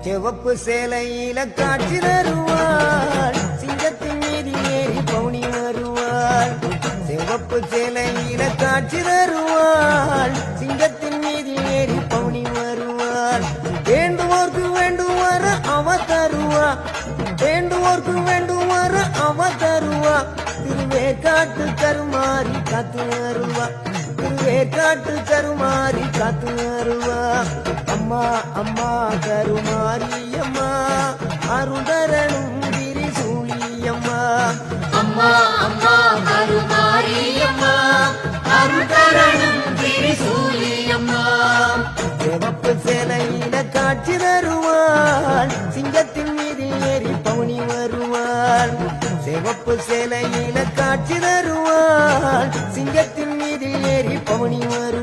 சிவப்பு சேலையில காட்சி தருவாள் சிங்கத்தின் மீது ஏறி பவுனி வருவாள் சிவப்பு சேலையில காட்சி தருவாள் சிங்கத்தின் மீது ஏறி பவுனி வருவாள் வேண்டுவோர்க்கு வேண்டுவார அவ தருவா வேண்டுவோர்க்கு வேண்டுவார அவ தருவா திருவேற்காட்டு கருமாறி காத்து வருவா திருவேற்காட்டு கருமாறி காத்து வருவா அம்மா அம்மா கருமாரி அம்மா அருதரனும் திரிசூலியம்மா அம்மா அம்மா கருமாரி அம்மா அருள்தரணும் திரிசூலியம்மா சிவப்பு சேலையில காட்சி தருவாள் சிங்கத்தின் மீது ஏறி பவுனி வருவாள் சிவப்பு சேலையில காட்சி தருவாள் சிங்கத்தின் மீது ஏறி பவுனி வருவாள்